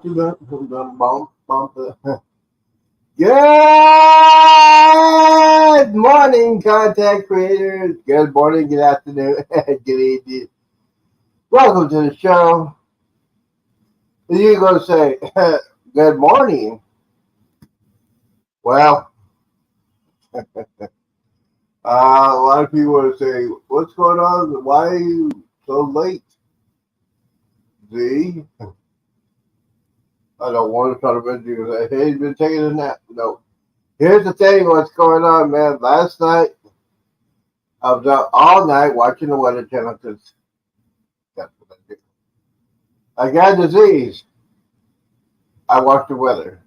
Good morning, content creators. Good morning, good afternoon, and good evening. Welcome to the show. You're going to say, good morning. Well, a lot of people will say, what's going on? Why are you so late? Z? I don't want to try to mention you. Hey, he's been taking a nap. No. Here's the thing, what's going on, man. Last night, I was up all night watching the Weather Channel because that's what I do. I got a disease. I watch the weather.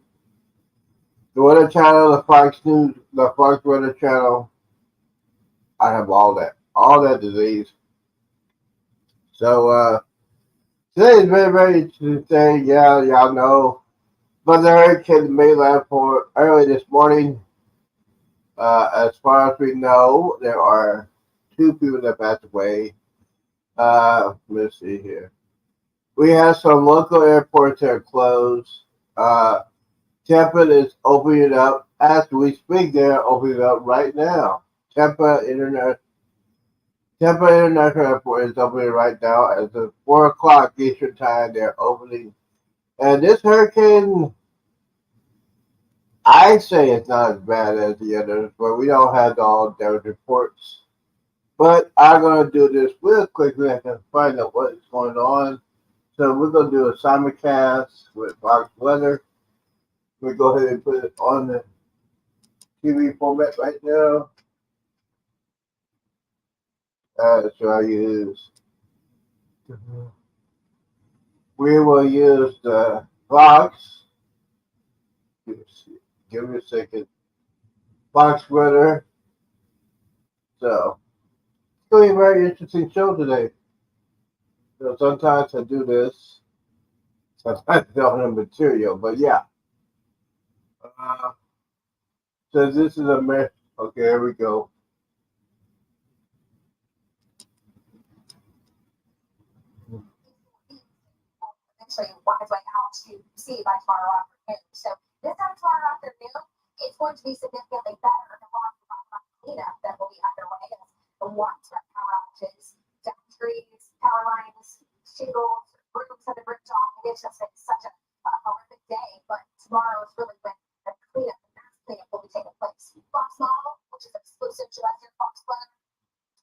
The Weather Channel, the Fox News, the Fox Weather Channel. I have all that disease. So today's been very interesting day. Yeah, y'all know. But the hurricane made landfall early this morning. As far as we know, there are two people that passed away. Let's see here. We have some local airports that are closed. Uh, Tampa is opening up as we speak. They're opening up right now. Tampa International Airport is opening right now. As of 4 o'clock Eastern time, they're opening. And this hurricane, I say it's not as bad as the others, but we don't have all those reports. But I'm gonna do this real quickly. I can find out what's going on. So we're gonna do a simulcast with Fox Weather. We go ahead and put it on the TV format right now. So I use. We will use the Fox. Give me a second. Fox Weather. So it's going to be a very interesting show today. So sometimes I do this. Sometimes I don't have material, but yeah. Uh, so this is a mess. Okay, here we go. Eventually work its way out to sea by tomorrow afternoon. So this time tomorrow afternoon, it's going to be significantly better than what cleanup that will be underway as the widespread power outages, down trees, power lines, shingles, roofs have been ripped off. It's just been such a horrific day. But tomorrow is really when the cleanup, the mass cleanup will be taking place. Fox model, which is exclusive to us here, Fox Weather,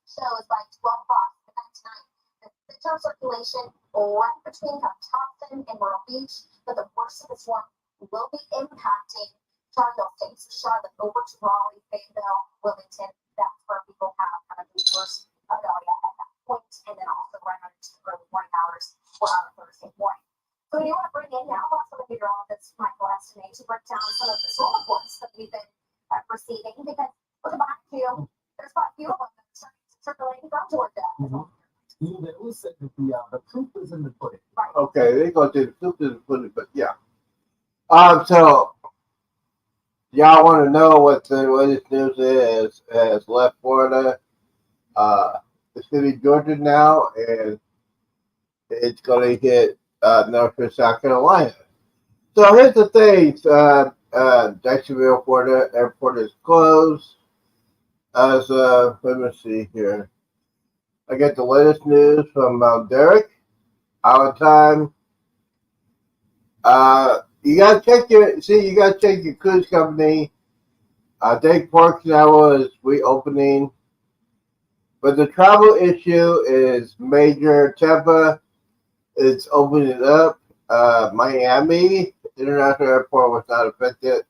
shows by 12 o'clock tonight. The center circulation right between Thompson and Myrtle Beach, but the worst of the storm will be impacting Charlotte States, Charlotte over to Raleigh, Fayetteville, Wilmington. That's where we will have kind of the worst of it area at that point, and then also right on into the early morning hours or on a Thursday morning. So we do want to bring in now some of your office, Michael Estimate, to break down some of the storm reports that we've been receiving, because looking back to you, there's quite a few of them that are circulating from Georgia. Mm-hmm. They always said that the proof is in the pudding. Right. Okay, they're going to do the proof is in the pudding, but yeah. So y'all want to know what the latest news is? Has left Florida, the city of Georgia now, and it's going to hit North South Carolina. So here's the thing: Jacksonville, Florida airport is closed. As let me see here. I get the latest news from Derek. Our time. You gotta check your cruise company. I think Port Canaveral is reopening, but the travel issue is major. Tampa is opening up. Miami International Airport was not affected.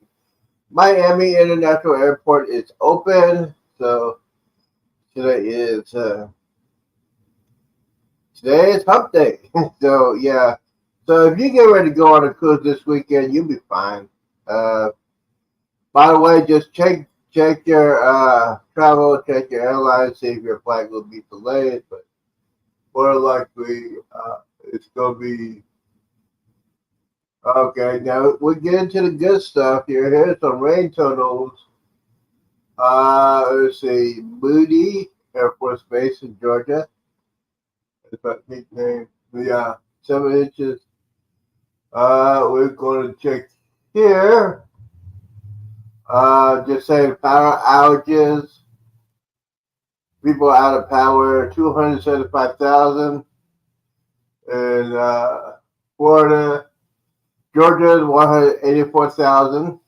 Miami International Airport is open, so today is hump day. So yeah. So if you get ready to go on a cruise this weekend, you'll be fine. By the way, just check your travel, check your airline, see if your flight will be delayed. But more likely, it's gonna be okay. Now we get into the good stuff here. Here's some rain totals. Let's see, Moody Air Force Base in Georgia. That's my nickname. Yeah, 7 inches We're going to check here. Just saying power outages. People out of power, 275,000 in Florida. Georgia, 184,000.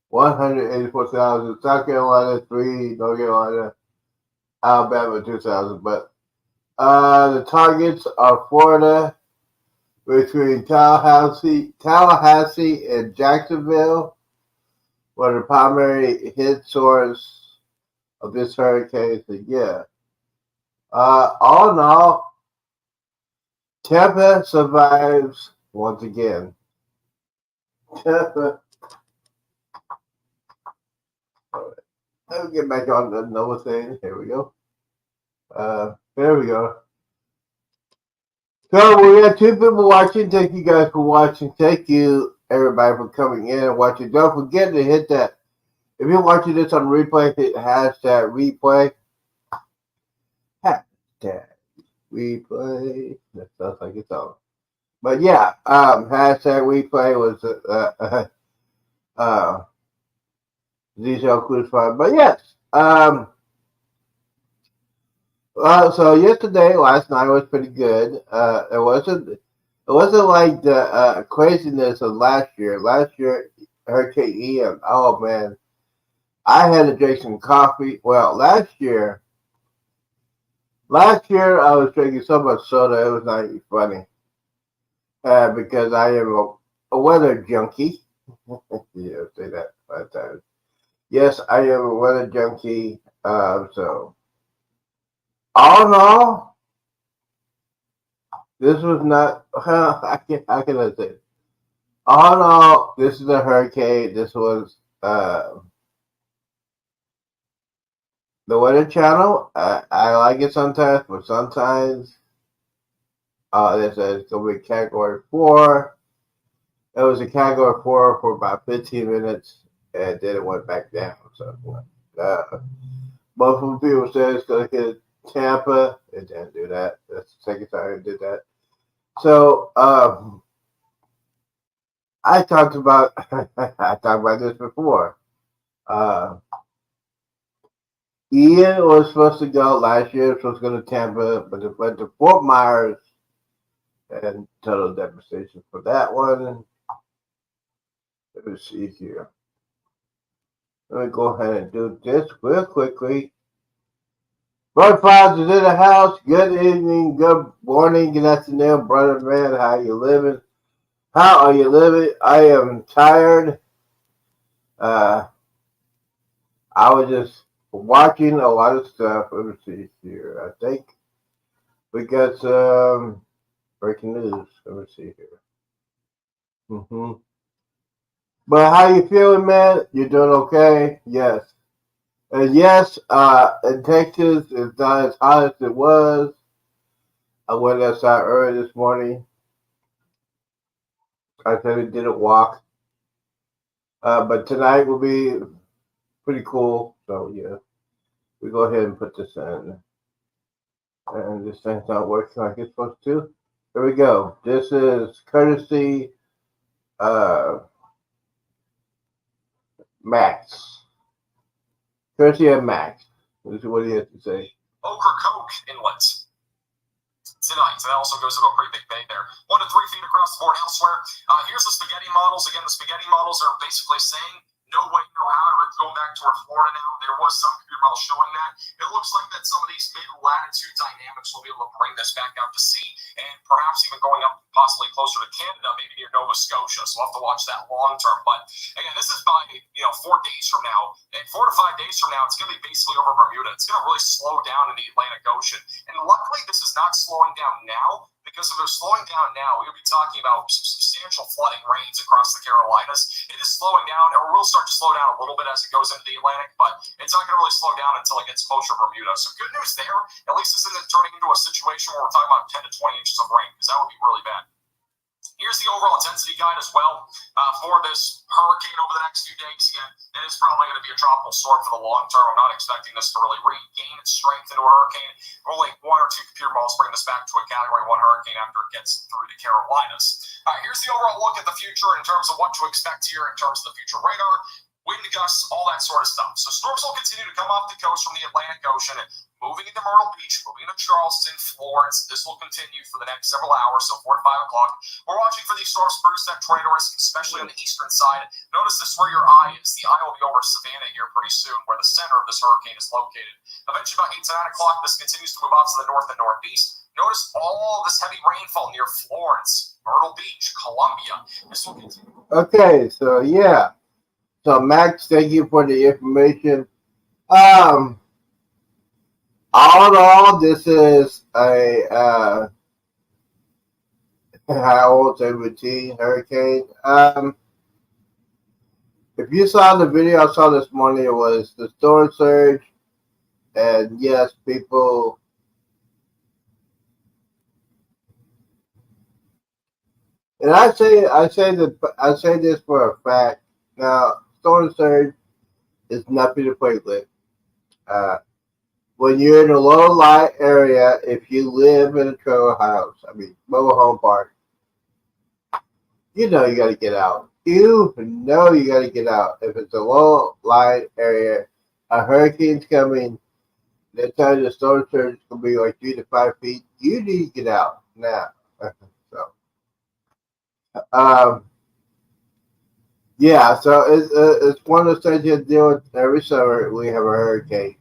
184,000. South Carolina, 3. North Carolina, Alabama, 2,000. But the targets are Florida, between Tallahassee and Jacksonville, were the primary hit source of this hurricane. So yeah. All in all, Tampa survives once again. Tampa. Let me get back on the another thing. Here we go. There we go. So we got 2 people watching. Thank you guys for watching. Thank you everybody for coming in and watching. Don't forget to hit that. If you're watching this on replay, hit hashtag replay. Hashtag replay. That sounds like it's on. But yeah, hashtag replay was Z-Show Crucified. But yes, so last night was pretty good. It wasn't like the craziness of last year. Last year, Hurricane Ian. Oh man, I had to drink some coffee. Well, last year I was drinking so much soda it was not even funny. Because I am a weather junkie. Yeah, say that 5 times. Yes, I am a weather junkie. So all in all, this was not. How can I say? All in all, this is a hurricane. This was the Weather Channel. I like it sometimes, but sometimes they said it's gonna be Category 4. It was a Category 4 for about 15 minutes, and then it went back down. So both of the people said it's gonna hit Tampa. It didn't do that. That's the second time it did that. So I talked about this before. Ian was supposed to go last year. It was supposed to go to Tampa, but it went to Fort Myers, and total devastation for that one. Let me see here. Let me go ahead and do this real quickly. Brother Files is in the house. Good evening, good morning, good afternoon, brother man. How you living? How are you living? I am tired. I was just watching a lot of stuff. Let me see here. I think we got some breaking news. Let me see here. But how you feeling, man? You doing okay? Yes. And yes, in Texas, it's not as hot as it was. I went outside early this morning. I said it didn't walk. But tonight will be pretty cool. So yeah, we go ahead and put this in. And this thing's not working like it's supposed to. Here we go. This is courtesy Max. Courtesy of Max. This is what he has to say. Ocracoke Inlet tonight. That also goes into a pretty big bay there. 1 to 3 feet across the board elsewhere. Here's the spaghetti models. Again, the spaghetti models are basically saying no way, no how to go back toward Florida now. There was some computer model showing that. It looks like that some of these mid-latitude dynamics will be able to bring this back out to sea and perhaps even going up possibly closer to Canada, maybe near Nova Scotia. So we'll have to watch that long term. But again, this is by 4 days from now. And 4 to 5 days from now, it's going to be basically over Bermuda. It's going to really slow down in the Atlantic Ocean. And luckily, this is not slowing down now. Because if they're slowing down now, we'll be talking about substantial flooding rains across the Carolinas. It is slowing down, or will start to slow down a little bit as it goes into the Atlantic, but it's not going to really slow down until it gets closer to Bermuda. So good news there. At least this isn't turning into a situation where we're talking about 10 to 20 inches of rain, because that would be really bad. Here's the overall intensity guide as well for this hurricane over the next few days. Again, it is probably going to be a tropical storm for the long term. I'm not expecting this to really regain its strength into a hurricane. Only 1 or 2 computer models bring this back to a Category 1 hurricane after it gets through the Carolinas. Here's the overall look at the future in terms of what to expect here in terms of the future radar, wind gusts, all that sort of stuff. So storms will continue to come off the coast from the Atlantic Ocean, moving into Myrtle Beach, moving into Charleston, Florence. This will continue for the next several hours, so 4 to 5 o'clock. We're watching for these storms to produce that tornado risk, especially on the eastern side. Notice this where your eye is. The eye will be over Savannah here pretty soon, where the center of this hurricane is located. Eventually, about 8 to 9 o'clock, this continues to move out to the north and northeast. Notice all this heavy rainfall near Florence, Myrtle Beach, Columbia. This will continue. Okay, so yeah. So Max, thank you for the information. All in all, this is a I won't say routine hurricane. If you saw the video I saw this morning, it was the storm surge, and yes, people. And I say this for a fact. Now, storm surge is nothing to play with. When you're in a low light area, if you live in a trailer house, mobile home park, you know you got to get out. You know you got to get out. If it's a low light area, a hurricane's coming, they're telling you the storm surge is going to be like 3 to 5 feet. You need to get out now. Yeah, so it's one of those things you deal with every summer. We have a hurricane.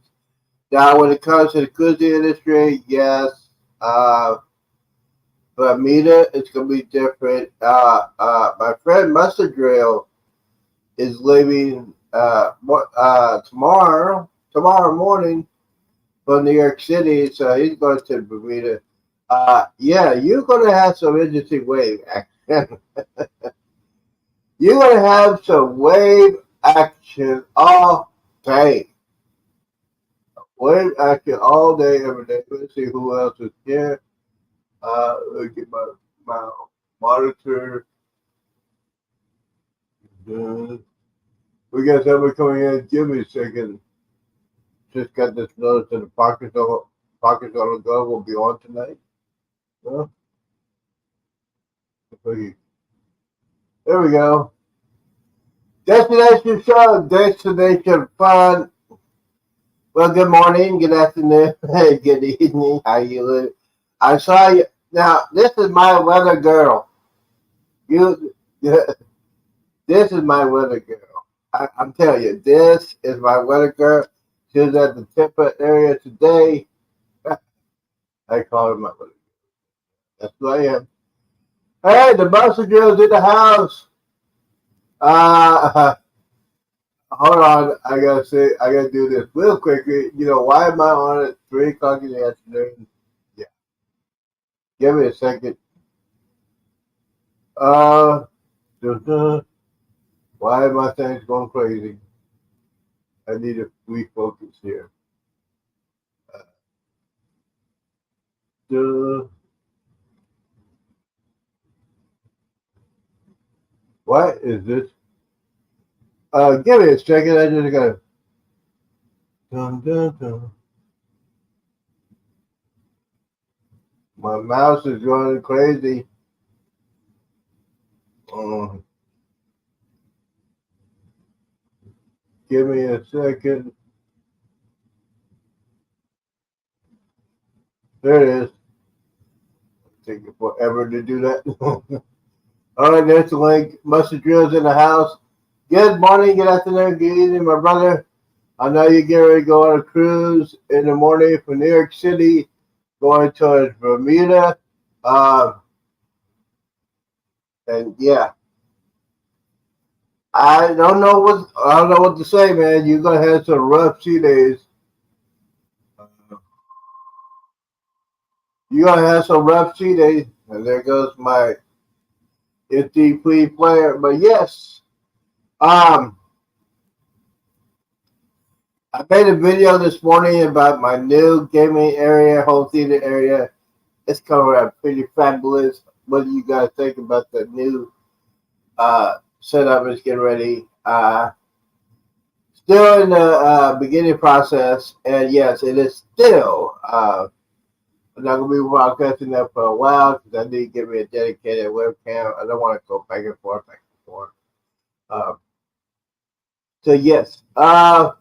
Now, when it comes to the cruising industry, yes, Bermuda, it's going to be different. My friend Mustard Drill is leaving tomorrow morning from New York City, so he's going to Bermuda. Yeah, you're going to have some interesting wave action. You're going to have some wave action all day. Wave action all day, every day. Let's see who else is here. Look at my monitor. We got somebody coming in. Give me a second. Just got this notice that the Pockets on the Go will be on tonight. Well, there we go. Destination show, destination fun. Well, good morning, good afternoon, good evening. How you live? I saw you. Now, this is my weather girl. This is my weather girl. I'm telling you, this is my weather girl. She was at the Tampa area today. I call her my weather girl. That's who I am. Hey, the Buster Drill's in the house. Hold on. I gotta do this real quickly. You know, why am I on at 3 o'clock in the afternoon? Yeah. Give me a second. Why are my things going crazy? I need to refocus here. What is this? Give me a second. I just gotta. Dun, dun, dun. My mouse is going crazy. Give me a second. There it is. Take it forever to do that. All right, there's the link. Mustard Drill's in the house. Good morning, good afternoon, good evening, my brother. I know you're getting ready to go on a cruise in the morning from New York City, going towards Bermuda. And yeah, I don't know what to say, man. You're gonna have some rough sea days. You're gonna have some rough sea days. And there goes my FTP player. But yes, I made a video this morning about my new gaming area, home theater area. It's coming out pretty fabulous. what do you guys think about the new setup is getting ready? Still in the beginning process, and yes, it is still. I'm not gonna be broadcasting that for a while because I need to get me a dedicated webcam. I don't want to go back and forth, back and forth. Uh, so yes, let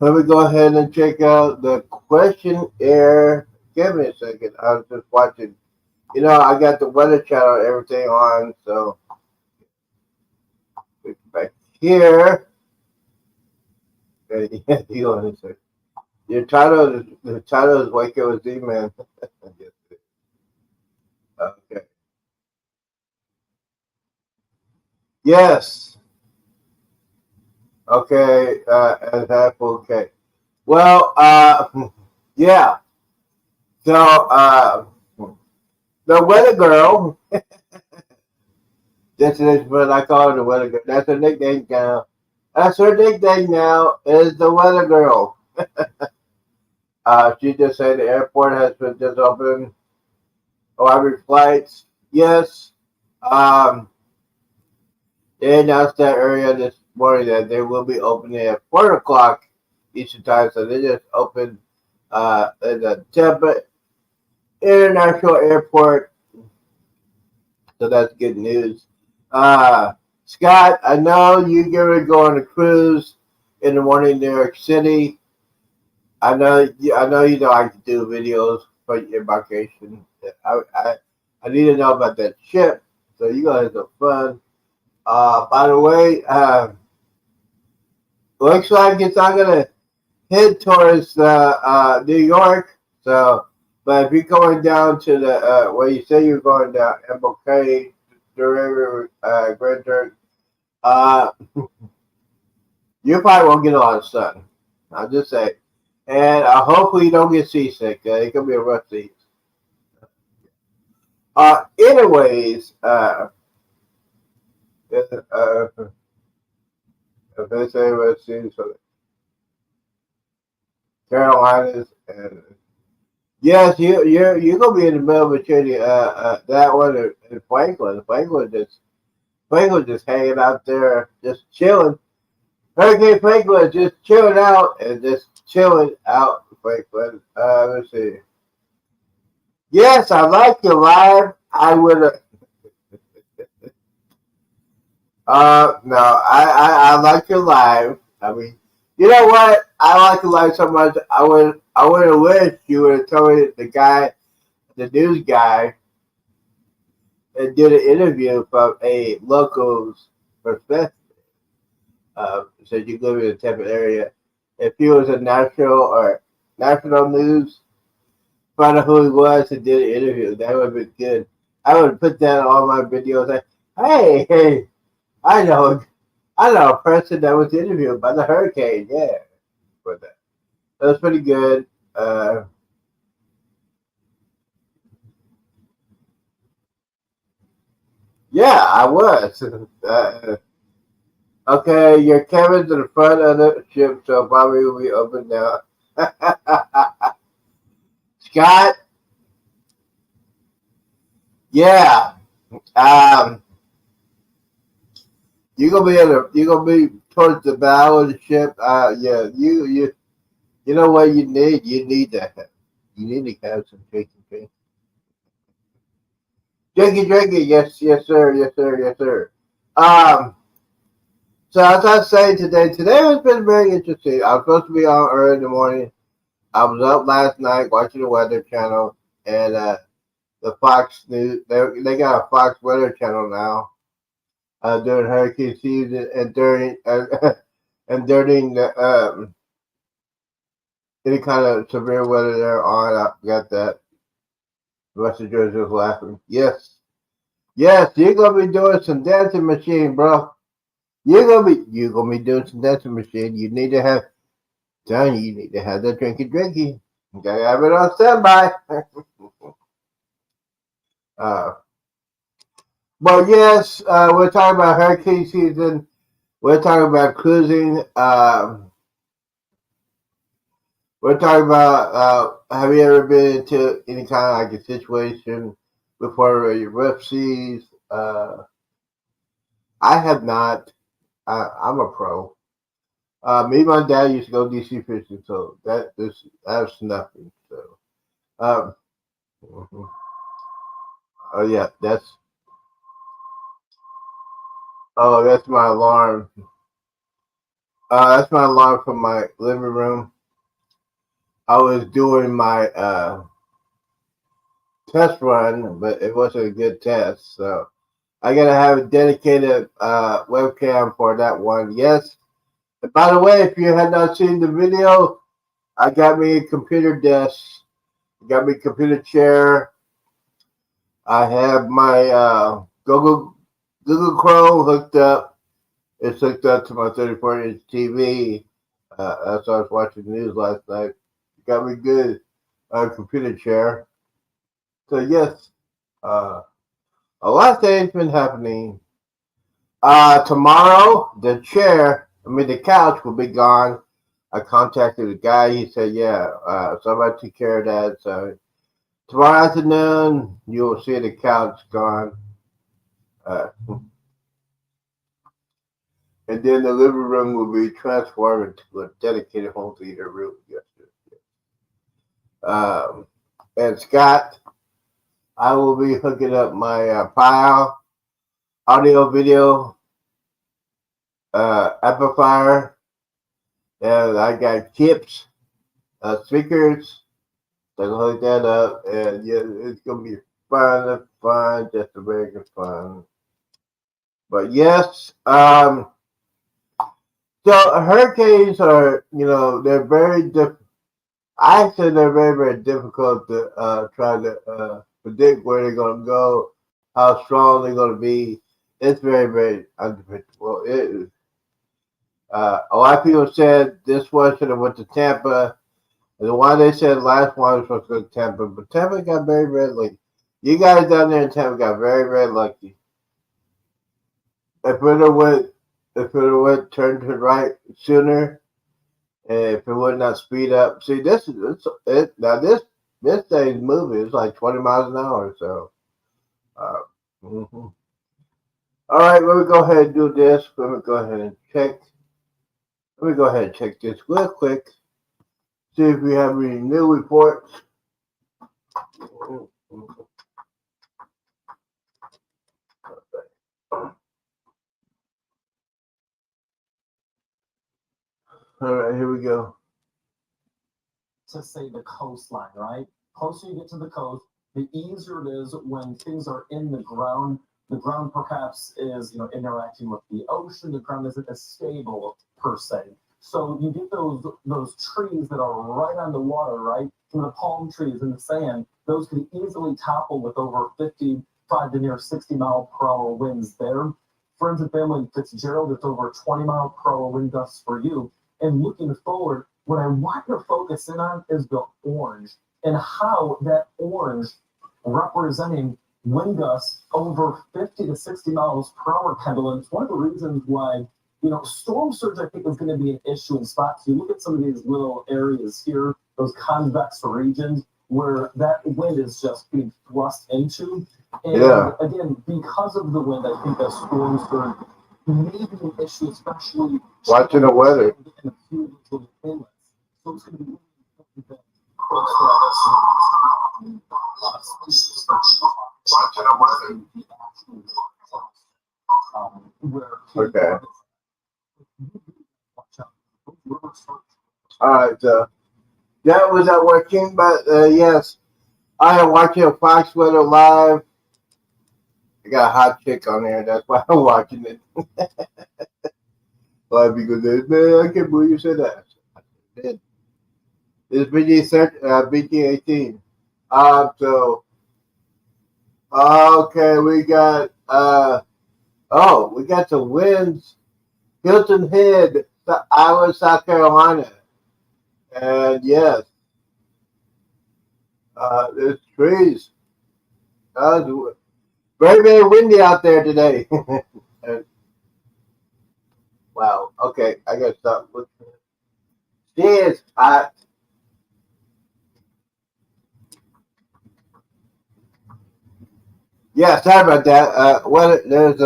me go ahead and check out the questionnaire. Give me a second. I was just watching. You know, I got the weather channel and everything on, so back here. Yeah, you on a second. The title is Wake Up with Zeeman. Okay. Yes. Okay. And that okay. Well, yeah. So, the weather girl. This is what I call her, the weather girl. That's her nickname now. That's her nickname now. Is the weather girl. She just said the airport has been just open. Every flights. Yes. Um, they announced that area this morning that they will be opening at 4 o'clock Eastern time. So they just opened in the Tampa International Airport. So that's good news. Scott, I know you get ready to go on a cruise in the morning in New York City. I know you know I can do videos for your vacation. I need to know about that ship. So you guys have fun. By the way, looks like it's not gonna head towards New York. So, but if you're going down to the where you say you're going down, MLK, the river, Grand Turk, uh, you probably won't get a lot of sun. I'll just say, and hopefully you don't get seasick. It could be a rough season. Anyways, if they say let's see, so Carolinas and yes, you're gonna be in the middle of a city. That one in Franklin. Franklin just hanging out there, just chilling. Hurricane Franklin just chilling out and just chilling out. Franklin. Let's see. Yes, I like your live. I would. No, I like your live. I mean, you know what? I like your live so much. I would have wished you would have told me the news guy, and did an interview from a local's perspective. Said you live in the Tampa area. If he was a national news, find out who he was and did an interview. That would have been good. I would put that on all my videos. Like, hey, I know, I know a person that was interviewed by the hurricane. Yeah, for that. That was pretty good. Yeah, I was. Okay, your cabin's in the front of the ship, so probably will be open now. Scott, yeah. Um, you're gonna be towards the bow of the ship. Yeah, you know what you need? You need to have some drinking. Drinking. Yes, sir, yes, sir. Um, so as I was saying today has been very interesting. I was supposed to be on early in the morning. I was up last night watching the Weather Channel and the Fox News. They got a Fox Weather Channel now during hurricane season and during and during the any kind of severe weather they're on. I got that. The rest of Georgia was laughing. Yes, you're gonna be doing some dancing machine, bro. You gonna be doing some dancing machine. You need to have telling you need to have that drinky. You gotta have it on standby. uh, but yes, we're talking about hurricane season. We're talking about cruising. We're talking about, have you ever been into any kind of like a situation before your ref sees? I have not. I'm a pro. Me and my dad used to go DC fishing, so that's nothing. So, um, mhm. Oh yeah, that's my alarm. That's my alarm from my living room. I was doing my test run, but it wasn't a good test, so I gotta have a dedicated webcam for that one. Yes. And by the way, if you had not seen the video, I got me a computer desk, got me a computer chair. I have my Google Chrome hooked up. It's hooked up to my 34-inch TV. That's why I was watching the news last night. Got me good computer chair. So yes, uh, a lot of things been happening. Tomorrow the couch will be gone. I contacted the guy. He said, yeah, somebody took care of that. So tomorrow afternoon, you'll see the couch gone. Uh, and then the living room will be transformed into a dedicated home theater room. Yes. And Scott, I will be hooking up my file, audio, video, amplifier, and I got chips, speakers. So hook that up, and yeah, it's gonna be fun, just a regular fun. But yes, so hurricanes are, they're very different. I say they're very, very difficult to try to predict where they're gonna go, how strong they're gonna be. It's very, very unpredictable. It is. A lot of people said this one should have went to Tampa. And the one they said last one was supposed to go to Tampa, but Tampa got very, very lucky. You guys down there in Tampa got very, very lucky. If it would have went turned to the right sooner, and if it would not speed up, see this is it. Now this thing's moving. It's like 20 miles an hour. So, uh, mhm. All right, let me go ahead and do this. Let me go ahead and check. Let me go ahead and check this real quick. See if we have any new reports. All right, here we go. To say the coastline, right? Closer you get to the coast, the easier it is when things are in the ground. The ground perhaps is, interacting with the ocean. The ground isn't as stable per se. So you get those trees that are right on the water, right? From the palm trees in the sand, those could easily topple with over 55 to near 60 mile per hour winds there. Friends and family Fitzgerald, it's over 20 mile per hour wind gusts for you. And looking forward, what I want to focus in on is the orange and how that orange representing wind gusts over 50 to 60 miles per hour pendulum. It's one of the reasons why, storm surge, I think, is going to be an issue in spots. You look at some of these little areas here, those convex regions, where that wind is just being thrust into. And again, because of the wind, I think that storm surge may be an issue, especially watching the weather. In a few little inlets. So it's going to be okay. All right. That was not working, but yes, I am watching Fox Weather Live. I got a hot chick on there. That's why I'm watching it. Live because man, I can't believe you said that. I did. It's BG 18. So okay, we got we got the winds, Hilton Head, Iowa, South Carolina, and yes, there's trees. It's very, very windy out there today. And, wow. Okay, I gotta stop looking. It's hot. Yeah, sorry about that. There's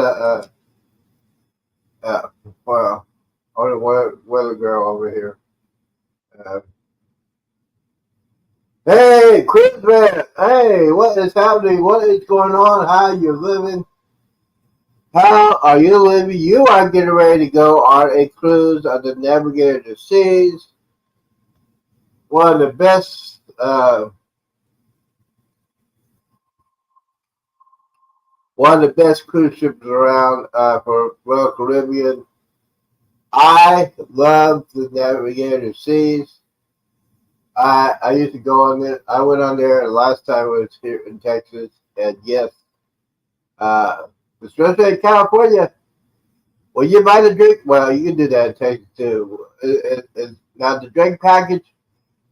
well, only one weather girl over here. Uh, hey, Christmas! Hey, what is happening? What is going on? How are you living? How are you living? You are getting ready to go on a cruise on the Navigator of the Seas. One of the best, cruise ships around for Royal Caribbean. I love the Navigator of the Seas. I used to go on it. I went on there last time I was here in Texas, and yes, especially in California. Well, you buy the drink. Well, you can do that in Texas too. Now the drink package.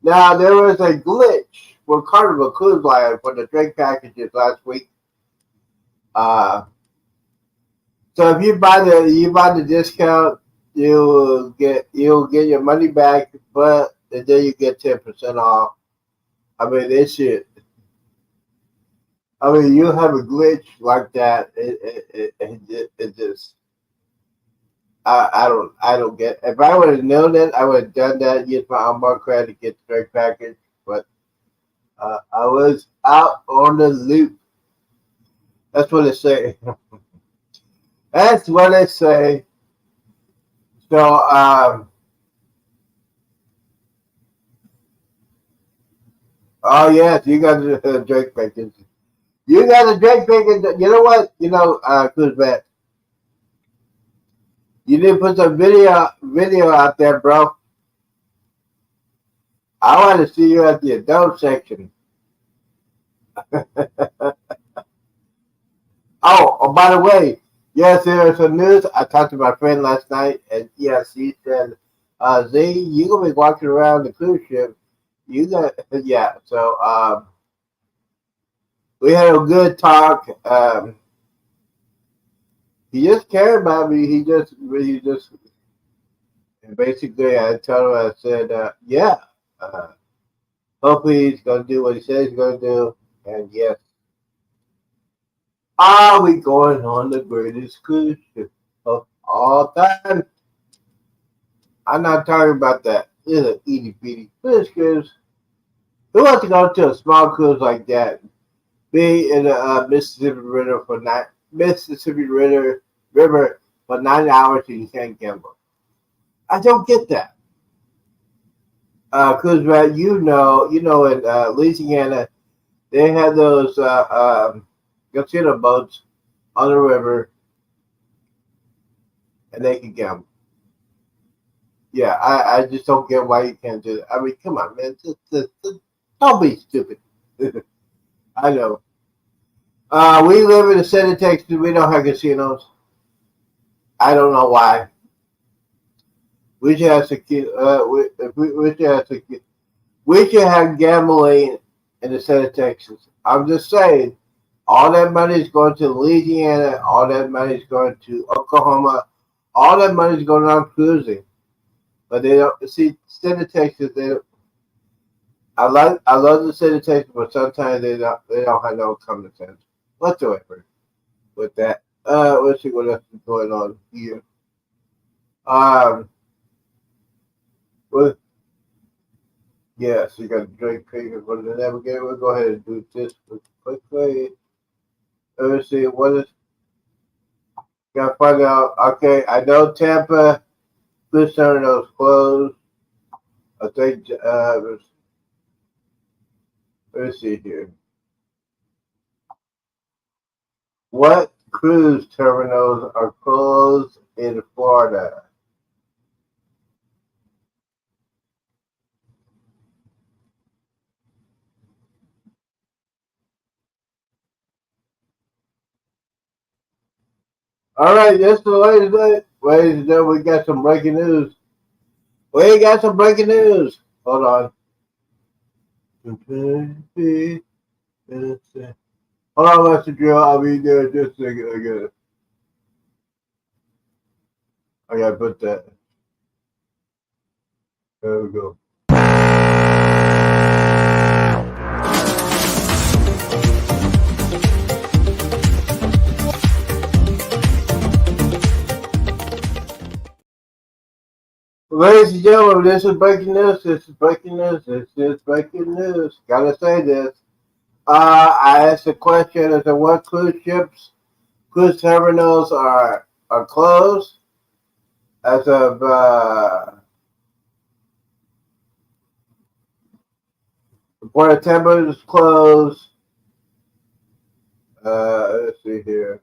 Now there was a glitch with Carnival Cruise Line for the drink packages last week. So if you buy the discount, you'll get your money back, but and then you get 10% off. I mean, this shit. I mean, you have a glitch like that. It just. I don't get. If I would have known it, I would have done that. Used my onboard credit to get the drink package, but I was out on the loop. That's what they say. That's what they say. So, oh yes, you got the drink package. You got the drink package. You know what? Kuzbat, you didn't put some video out there, bro. I want to see you at the adult section. Oh, by the way, yes, there's some news. I talked to my friend last night, and yes, he said, Z, you're going to be walking around the cruise ship. You got, yeah, so we had a good talk. He just cared about me. He just, and basically, I told him, I said, yeah, hopefully he's going to do what he says he's going to do, and yes. Are we going on the greatest cruise ship of all time? I'm not talking about that. It's an itty bitty cruise. Who wants to go to a small cruise like that? Be in the Mississippi River for 9 hours and you can't gamble. I don't get that. Cruise right, in Louisiana, they had those casino boats on the river, and they can gamble. Yeah, I just don't get why you can't do that. I mean, come on, man. Just don't be stupid. I know. We live in the state of Texas. We don't have casinos. I don't know why. We should have we should have gambling in the state of Texas. I'm just saying, all that money is going to Louisiana. All that money is going to Oklahoma. All that money is going on cruising. But they don't see state of Texas. I love the state of Texas, but sometimes they don't have no common sense whatsoever with that. Let's see what else is going on here. Well, yes, you got to drink paper for the navigator. We'll go ahead and do this quickly. Let's see what is. Got to find out. Okay, I know Tampa cruise terminal is closed. I think. Let's see here. What cruise terminals are closed in Florida? All right, that's the latest. Ladies and gentlemen, we got some breaking news. We got some breaking news. Hold on. Hold on, Mr. Drill. I'll be there just a second. I gotta put that. There we go. Ladies and gentlemen, this is breaking news. This is breaking news. This is breaking news. Gotta say this. I asked a question as to what cruise terminals are closed as of Port of Tampa is closed. Let's see here.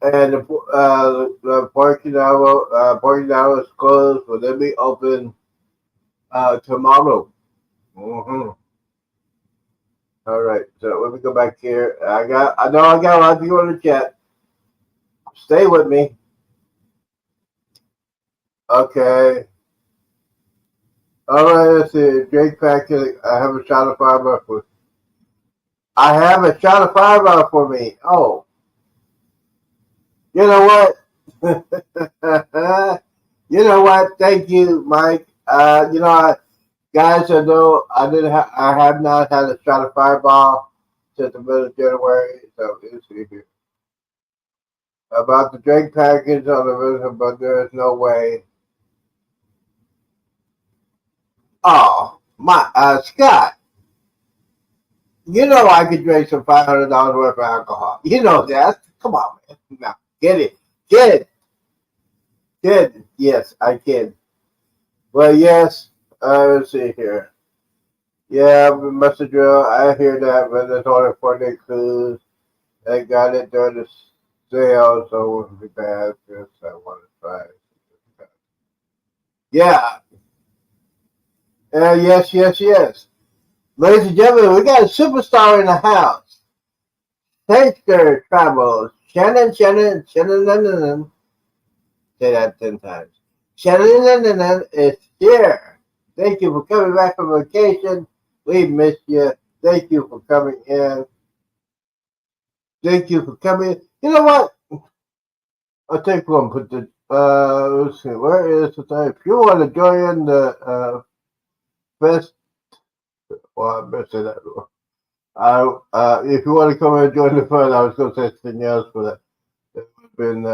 And the parking hour is closed. Will they be open tomorrow? Mm-hmm. All right. So let me go back here. I know I got a lot of people in the chat. Stay with me. Okay. All right. Let's see. Drake Packett. I have a shot of fireball for. I have a shot of fireball for me. Oh. You know what? You know what? Thank you, Mike. Guys, I know I have not had a shot of Fireball since the middle of January. So let's see here. About the drink package on the vision, but there is no way. Oh my, Scott. You know I could drink some $500 worth of alcohol. You know that. Come on, man. Now get it, kid. Yes, I can. Well, yes. Let's see here. Yeah, messenger. I hear that, but it's only 4-day cruise. They got it during the sale, so it wouldn't be bad. Yes, I want to try it. Yeah. Yes. Ladies and gentlemen, we got a superstar in the house. Taster Travels. Shannon. Say that 10 times. Shannon is here. Thank you for coming back from vacation. We missed you. Thank you for coming in. Thank you for coming. You know what? I'll take one. Put the let's see. Where is the time? If you want to join the fest, well, I better say that. If you want to come and join the fun, I was going to say something else, but it's been.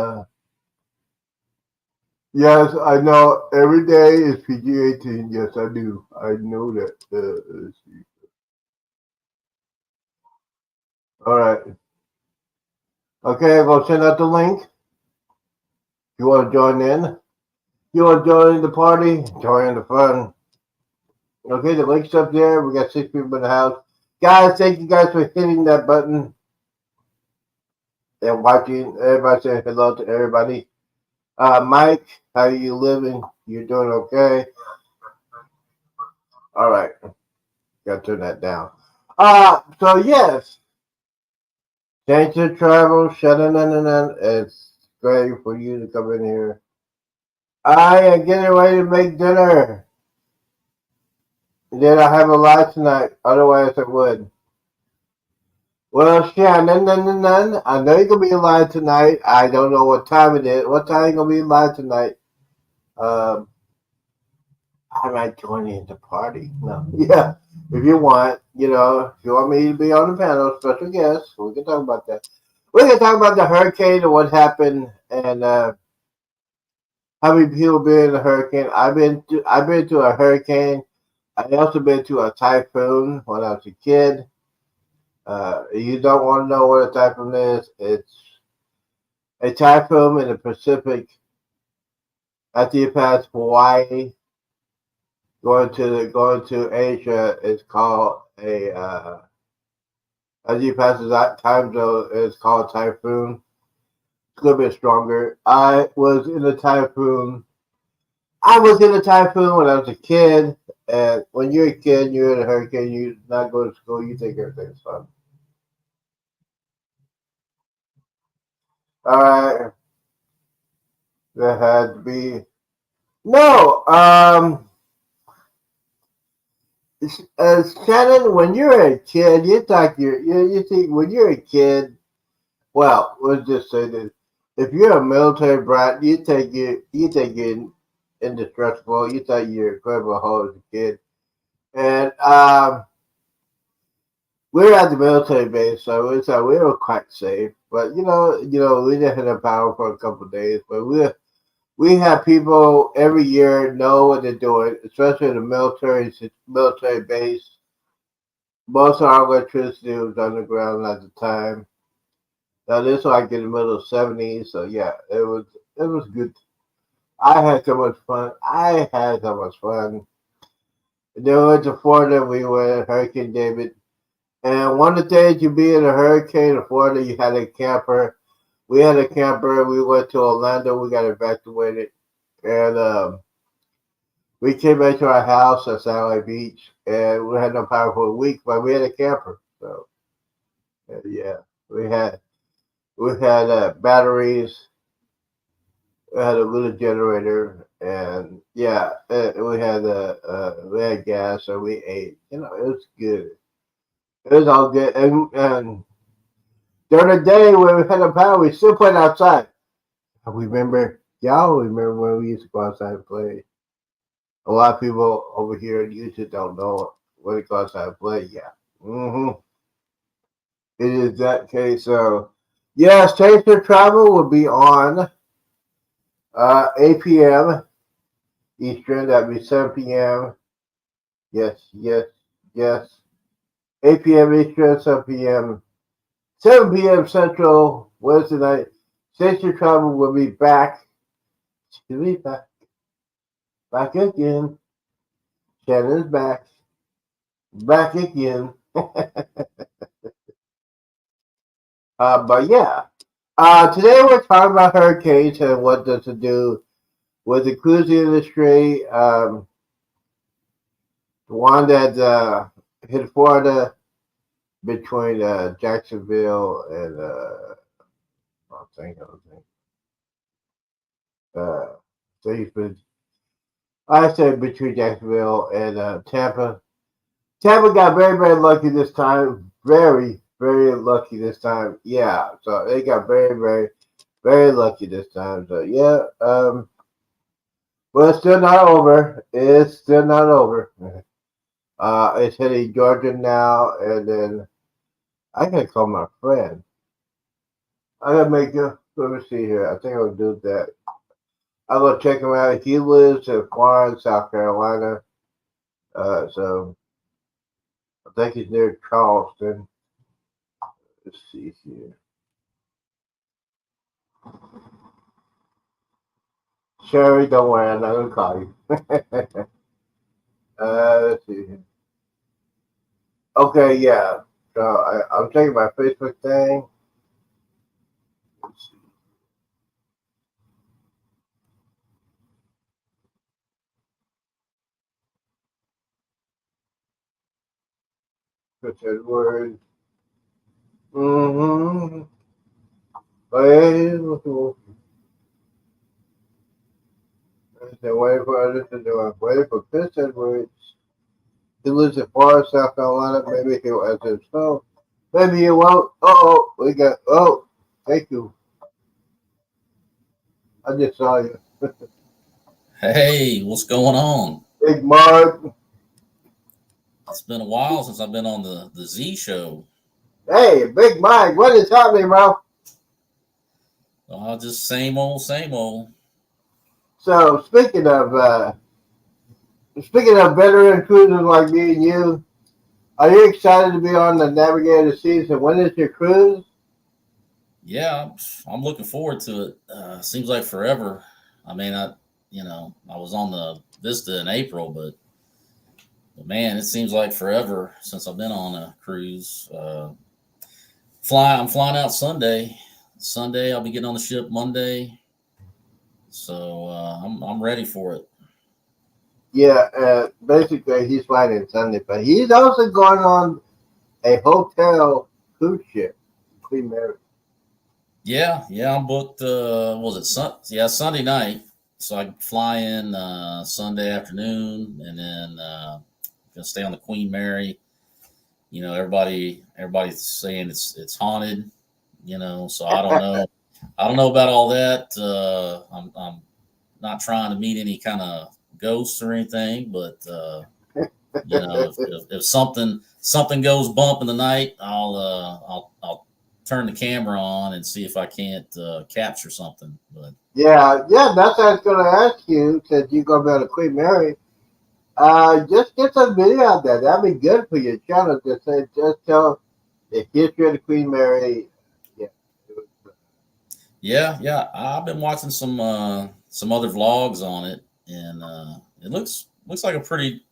Yes, I know. Every day is PG-18. Yes, I do. I know that. Let's see. All right. Okay, I'm gonna send out the link. You want to join in? You want to join the party? Join the fun. Okay, the link's up there. We got 6 people in the house. Guys, thank you guys for hitting that button and watching. Everybody saying hello to everybody. Mike, how you living? You doing okay? All right. Gotta turn that down. So yes. Change to travel, it's great for you to come in here. I am getting ready to make dinner. Then I have a lot tonight. Otherwise I would. Well, Shannon, I know you're gonna be live tonight. I don't know what time it is. What time are you gonna be live tonight? Um, I might join you in the party. No, yeah, if you want, if you want me to be on the panel, special guest, we can talk about that. We can talk about the hurricane and what happened and how many people been in a hurricane. I've been to a hurricane. I also been to a typhoon when I was a kid. You don't want to know what a typhoon is. It's a typhoon in the Pacific. After you pass Hawaii, going to Asia, it's called a. As you pass that time zone, it's called typhoon. It's a little bit stronger. I was in a typhoon when I was a kid. And when you're a kid, you're in a hurricane, you not go to school, you think everything's fun. All right. There had to be no. Shannon, when you're a kid, you think when you're a kid. Well, let's just say this: if you're a military brat, you think it indestructible. You thought you're incredible hoe as a kid, and we were at the military base, so we were quite safe. But we didn't have the power for a couple of days, but we have people every year know what they're doing, especially in the military base. Most of our electricity was underground at the time. Now this was like in the middle of '70s, so yeah, it was good. I had so much fun. I had so much fun. Then we went to Florida. We went to Hurricane David, and one of the days you be in a hurricane in Florida, you had a camper. We had a camper. We went to Orlando. We got evacuated, and we came back to our house at Satellite Beach, and we had no power for a week, but we had a camper. So yeah, we had batteries. We had a little generator, and yeah, we had gas, so we ate. It was good. It was all good, and during the day when we had no power, we still played outside. Y'all remember when we used to go outside and play? A lot of people over here in YouTube don't know what it goes outside and play. Yeah. It is that case. So, yeah, Station Travel will be on 8 p.m. Eastern. That'd be 7 p.m. Yes, yes, yes. 8 p.m. Eastern, 7 p.m. Central, Wednesday night. Station Travel will be back. She'll be back. Back again. Shannon's back. Back again. But yeah. Today we're talking about hurricanes and what does it do with the cruising industry. The one that hit Florida between Jacksonville and I said between Jacksonville and Tampa. Tampa got very, very lucky this time. Very, very lucky this time. Yeah, so they got very, very, very lucky this time. So yeah, but it's still not over. It's still not over. It's hitting Georgia now, and then I gotta call my friend. I gotta make a. Let me see here. I think I'll do that. I'll go check him out. He lives in Florence, South Carolina. So I think he's near Charleston. Let's see here. Sherry, don't worry, I'm not gonna call you. Let's see here. Okay, yeah. So I'm checking my Facebook thing. Let's see. Put that word. Mm-hmm. Well, they're waiting for others to do. I'm waiting for Chris Edwards. He lives in Forest, South Carolina. Maybe he'll answer his phone. Maybe he won't. We got. Oh, thank you. I just saw you. Hey, what's going on? Big Mark. It's been a while since I've been on the Z show. Hey, Big Mike, what is happening, bro? Just same old, same old. So speaking of veteran cruisers like me and you, are you excited to be on the Navigator season? When is your cruise? Yeah, I'm looking forward to it. Seems like forever. I mean, I was on the Vista in April, but man, it seems like forever since I've been on a cruise. I'm flying out Sunday. Sunday, I'll be getting on the ship Monday. So I'm ready for it. Yeah, basically he's flying Sunday, but he's also going on a hotel cruise ship, Queen Mary. Yeah, I'm booked. Was it Sunday night? So I fly in Sunday afternoon, and then gonna stay on the Queen Mary. Everybody's saying it's haunted. So I don't know. I don't know about all that. I'm not trying to meet any kind of ghosts or anything, but if something goes bump in the night, I'll turn the camera on and see if I can't capture something. But Yeah, that's what I was going to ask you, since you're going to be on the Queen Mary. Just get some video out there. That'd be good for your channel. Just tell the history of the Queen Mary. Yeah. yeah, I've been watching some other vlogs on it, and it looks like a pretty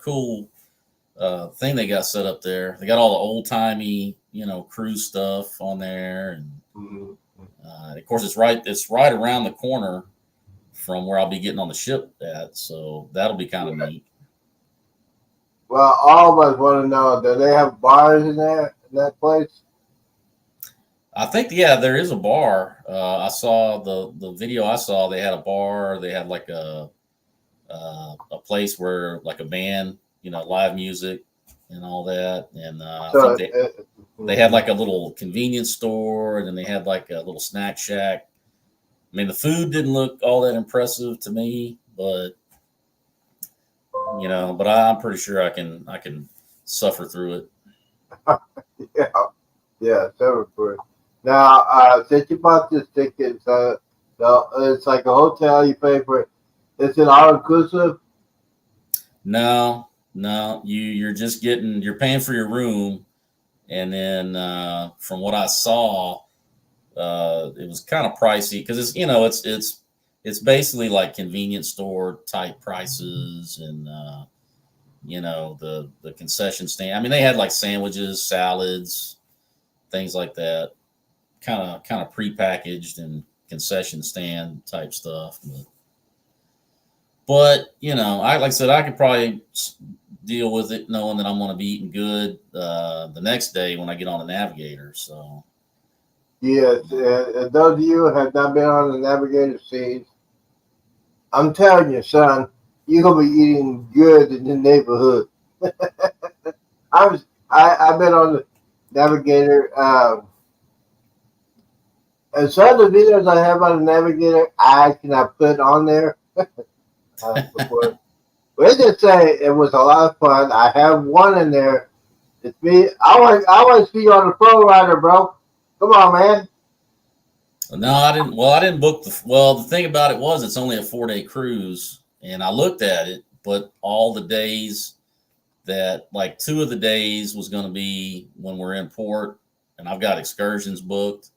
cool thing they got set up there. They got all the old timey, cruise stuff on there, and of course it's right around the corner from where I'll be getting on the ship at, so that'll be kind of neat. Well, all of us want to know, do they have bars in that place? I think, yeah, there is a bar. I saw the video I saw. They had a bar. They had like a place where like a band, live music and all that. And I think they had like a little convenience store, and then they had like a little snack shack. I mean, the food didn't look all that impressive to me, but I'm pretty sure I can suffer through it. Yeah, suffer through it. Now, since you bought this ticket, it's like a hotel. You pay for it. Is it all inclusive? No, you're paying for your room, and then from what I saw, it was kind of pricey because it's basically like convenience store type prices, and the concession stand. I mean, they had like sandwiches, salads, things like that, kind of prepackaged and concession stand type stuff. But like I said, I could probably deal with it knowing that I'm going to be eating good the next day when I get on the Navigator. So yes, and those of you who have not been on the Navigator seas, I'm telling you, son, you're gonna be eating good in the neighborhood. I've been on the Navigator, and some of the videos I have on the Navigator, I cannot put on there. Before. Let's just say it was a lot of fun. I have one in there. It's me. I want to see you on the Flow Rider, bro. Come on, man. No, I didn't. Well, I didn't book the thing about it was it's only a 4-day cruise, and I looked at it, but all the days that, like, 2 of the days was going to be when we're in port, and I've got excursions booked,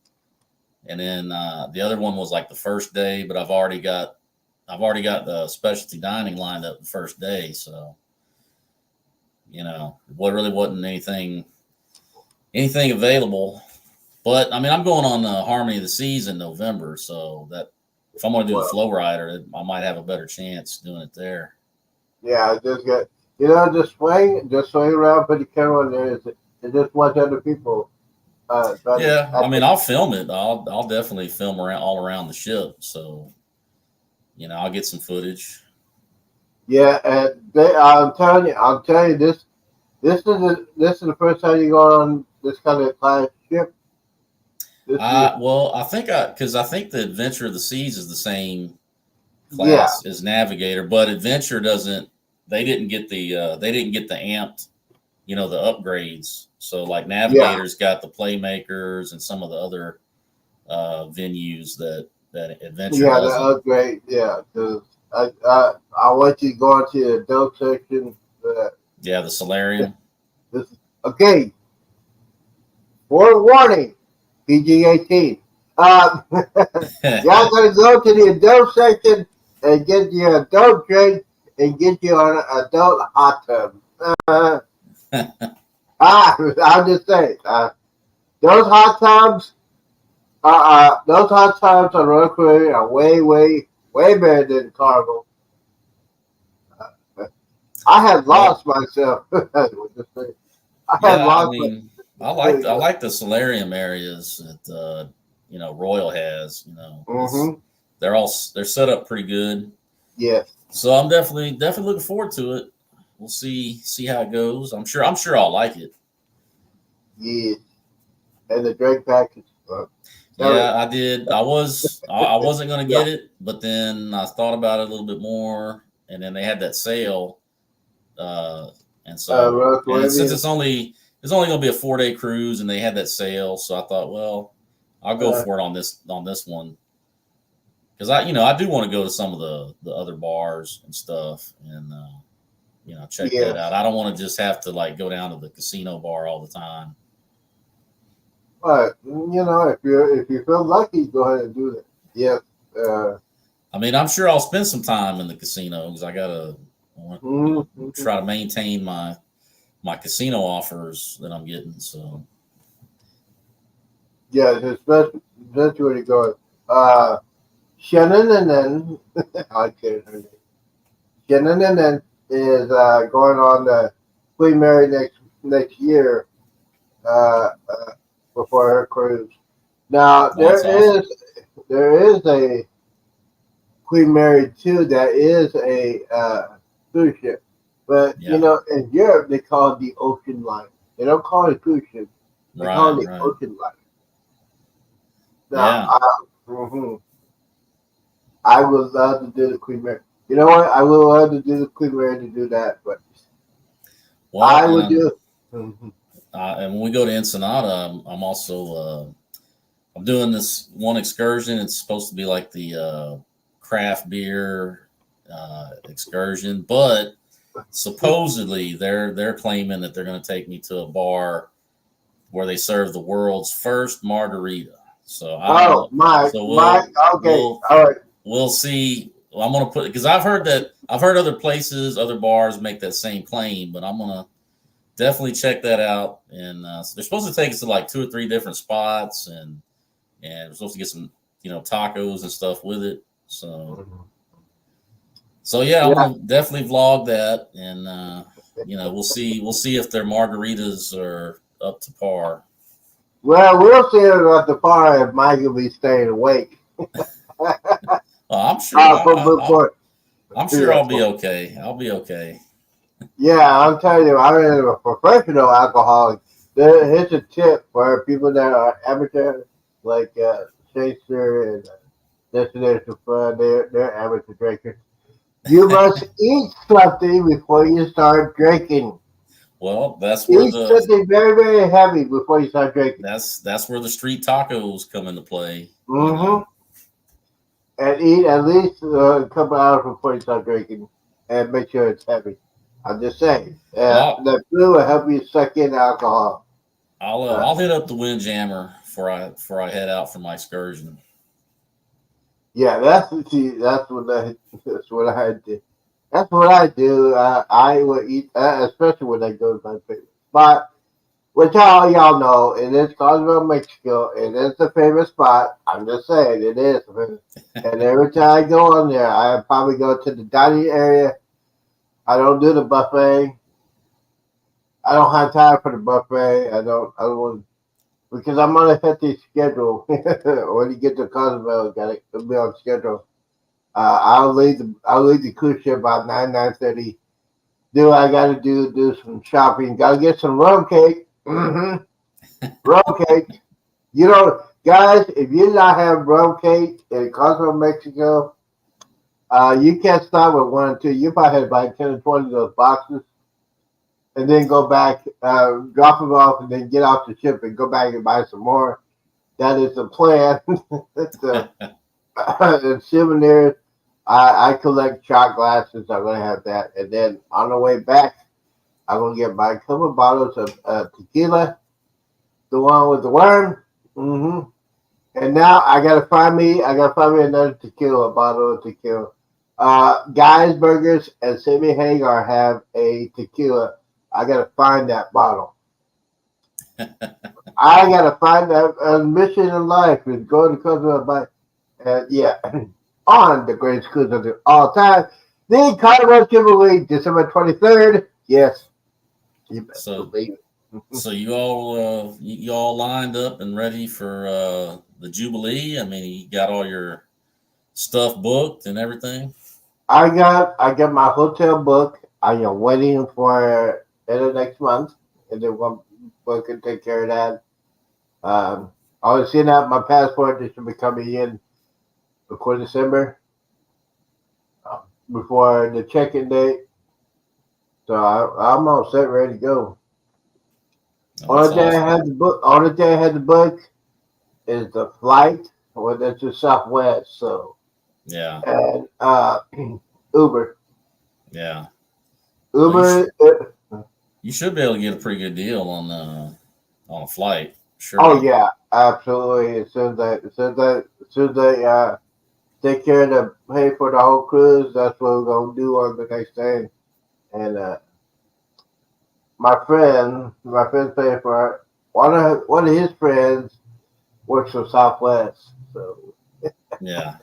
and then the other one was like the first day, but I've already got the specialty dining lined up the first day, so what really wasn't anything available. But I mean, I'm going on Harmony of the Seas in November, so that if I'm going to do the Flow Rider, I might have a better chance doing it there. Yeah, just swing around, put the camera in there, and just watch other people. Yeah, I mean, I'll film it. I'll definitely film all around the ship, so I'll get some footage. Yeah, and I'm telling you, this is the first time you go on this kind of class ship. Well, I think the Adventure of the Seas is the same class as Navigator, but Adventure doesn't. They didn't get the amped, the upgrades. So like Navigator's got the Playmakers and some of the other venues that Adventure doesn't. The upgrade. Yeah, because I want you to go into the adult section. The solarium. Okay. Forewarning. PG-18. Y'all gotta go to the adult section and get your adult drink and get you an adult hot tub. I'll just say, those hot tubs on Royal Caribbean are way, way, way better than Carnival. I had lost myself. I like the solarium areas that Royal has. They're set up pretty good. Yeah. So I'm definitely looking forward to it. We'll see how it goes. I'm sure I'll like it. Yeah. And the drink package. I did. I wasn't going to get it, but then I thought about it a little bit more, and then they had that sale, and so since it's only it's only going to be a 4-day cruise, and they had that sale, so I thought, well, I'll go for it on this one because I do want to go to some of the other bars and stuff, and check that out. I don't want to just have to like go down to the casino bar all the time. But if you feel lucky, go ahead and do that. Yes. I mean, I'm sure I'll spend some time in the casino because I want to try to maintain my casino offers that I'm getting. So yeah, especially when you go. Shannon and then I can't her name. Shannon and then is going on the Queen Mary next year before her cruise. Now there is a Queen Mary too that is a cruise ship, but in Europe they call it the ocean liner. They don't call it a cruise ship. They call it the ocean liner. Now, I would love to do the Queen Mary. You know what? I would love to do the Queen Mary to do that, but I would do. And when we go to Ensenada, I'm also I'm doing this one excursion. It's supposed to be like the craft beer excursion, but supposedly they're claiming that they're going to take me to a bar where they serve the world's first margarita. So okay, all right. We'll see. I'm gonna put because I've heard other places, other bars make that same claim, but I'm gonna definitely check that out. And so they're supposed to take us to like 2 or 3 different spots, and we're supposed to get some tacos and stuff with it. So yeah, I'm gonna definitely vlog that, and we'll see if their margaritas are up to par. Well, we'll see about the par if Mike will be staying awake. I'm sure. I'm sure I'll be okay. I'll be okay. Yeah, I'm telling you, I'm a professional alcoholic. Here's a tip for people that are amateur, like Shakespeare and Destination Fun. They're amateur drinkers. You must eat something before you start drinking. Well, that's where something very, very heavy before you start drinking. That's where the street tacos come into play. And eat at least a couple hours before you start drinking, and make sure it's heavy. I'm just saying, the food will help you suck in alcohol. I'll hit up the Windjammer before I head out for my excursion. Yeah, that's what I do. That's what I do. I will eat, especially when I go to my favorite spot, which all y'all know, it is Cozumel, Mexico. It is the famous spot. I'm just saying, it is. And every time I go on there, I probably go to the dining area. I don't do the buffet. I don't have time for the buffet. I don't want, because I'm on a hectic schedule. When you get to Cozumel, gotta be on schedule. I'll leave the cruise ship about 9:30. Do I gotta do some shopping? Gotta get some rum cake. Rum cake. Guys, if you not have rum cake in Cozumel, Mexico, you can't stop with 1 or 2. You probably have about 10 or 20 of those boxes, and then go back, drop them off, and then get off the ship and go back and buy some more. That is the plan. And souvenirs. I collect shot glasses. I'm gonna have that, and then on the way back, I'm gonna get my couple bottles of tequila, the one with the worm. And now I gotta find me another tequila, a bottle of tequila. Guy's Burgers and Sammy Hagar have a tequila. I gotta find that bottle. I gotta find that mission in life is going to Cozumel by, on the greatest cruise of all time, the Carnival Jubilee, December 23rd. Yes, you better believe it. So you all lined up and ready for the Jubilee? I mean, you got all your stuff booked and everything? I got my hotel booked. I am waiting for end of next month, and then one can take care of that. I was seeing out my passport. This should be coming in before December, before the check-in date. So I'm all set, ready to go. Oh, that's Only thing I awesome. had to book. Only thing I had to book is the flight. Well, that's to Southwest. So Yeah, and Uber. yeah. Well, Uber. you should be able to get a pretty good deal on a flight. Oh Surely. yeah, absolutely. As soon as they take care of the pay for the whole cruise, that's what we're gonna do on the next day. And my friend paying for it. One of his friends works for Southwest, so Yeah,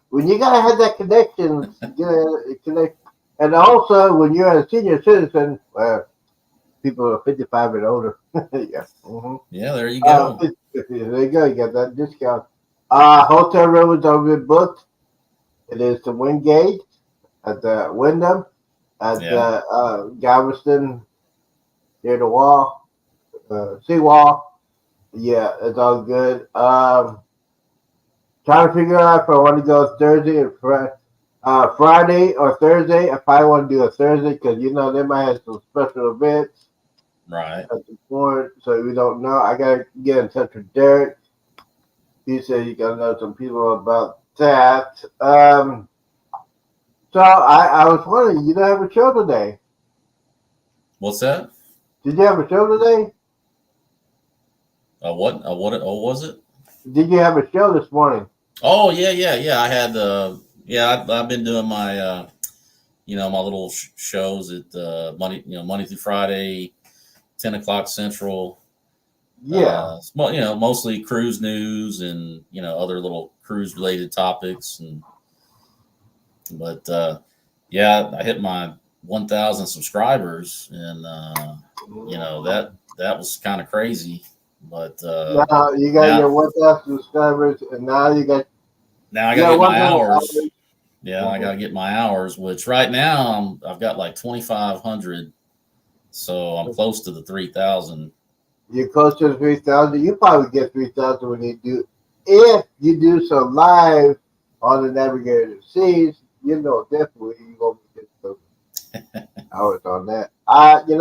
when you gotta have that connection, you gotta connect. And also, when you're a senior citizen, well, people are 55 and older. Yeah. yeah. There you go. There you go. You got that discount. Hotel room is already booked. It is the Wingate at the Wyndham at Yeah, the Galveston near the wall, seawall. Yeah, it's all good. Trying to figure out if I want to go Thursday and Friday or Thursday. I probably want to do a Thursday because they might have some special events right. at the point, so we don't know. I gotta get in touch with Derek. He said you gotta know some people about that. So I was wondering, you don't have a show today? What's that? Did you have a show today? What? What was it? Did you have a show this morning? Oh yeah, yeah, yeah. I had yeah. I've been doing my my little shows at Monday through Friday, 10 o'clock Central. Yeah. Mostly cruise news and other little cruise related topics but yeah, I hit my 1,000 subscribers and that was kind of crazy, but Now you got now your 1,000 subscribers, and now now I you got to got get my 1,000 hours. hours. Yeah, I got Mhm. to get my hours, which right now I've got like 2,500, so I'm close to the 3,000. You're close to 3,000. You probably get 3,000 when you do, if you do some live on the Navigator Seas. Definitely you're gonna get some hours on that. And a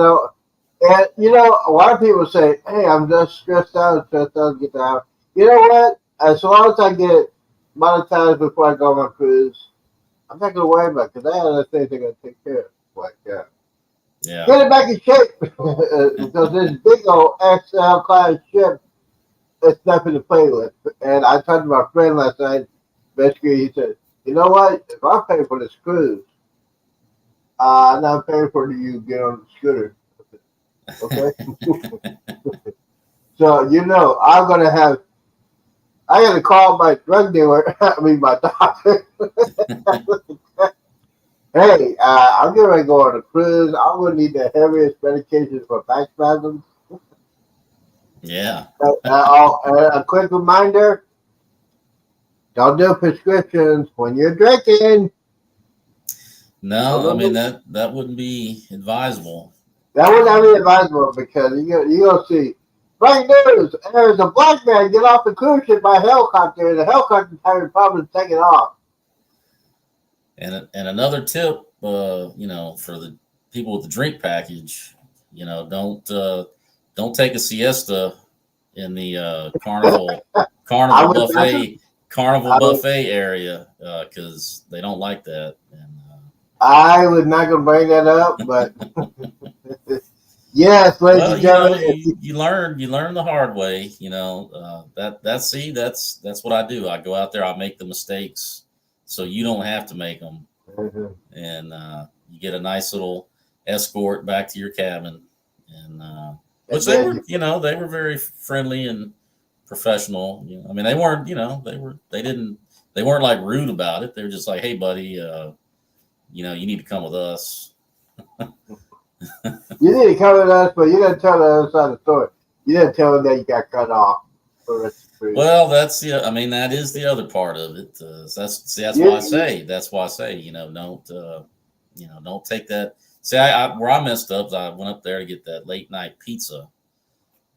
lot of people say, "Hey, I'm just stressed out to get the hours." You know what? As long as I get monetized before I go on my cruise, I'm not gonna worry about it because I have other things I gotta take care of. Like Yeah. get it back in shape because this big old XL class ship, it's nothing to play with. And I talked to my friend last night. Basically, he said, "You know what? If I'm paying for this cruise, I'm not paying for you to get on the scooter." Okay, so I'm gonna have. I gotta call my drug dealer. I mean, my doctor. Hey, I'm getting ready to go on a cruise. I'm gonna need the heaviest medication for back spasms. Yeah. A quick reminder: don't do prescriptions when you're drinking. No, I mean Remember, that wouldn't be advisable. that would not be advisable because you gonna see breaking news. There's a black man get off the cruise ship by helicopter, and the helicopter's having problems taking off. And another tip, for the people with the drink package, don't take a siesta in the I carnival would not. carnival I would, buffet area because they don't like that. And I was not gonna bring that up, but yes, ladies well, and gentlemen. you learn the hard way. That's what I do. I go out there, I make the mistakes, so you don't have to make them, and you get a nice little escort back to your cabin, and which And then they were very friendly and professional. I mean, they weren't, they weren't like rude about it. They were just like, "Hey, buddy, you need to come with us." you need to come with us, but you didn't tell the other side of the story. You didn't tell them that you got cut off for the rest of the cruise. Well, I mean, that is the other part of it. That's why I say, don't take that. See, where I messed up is I went up there to get that late night pizza,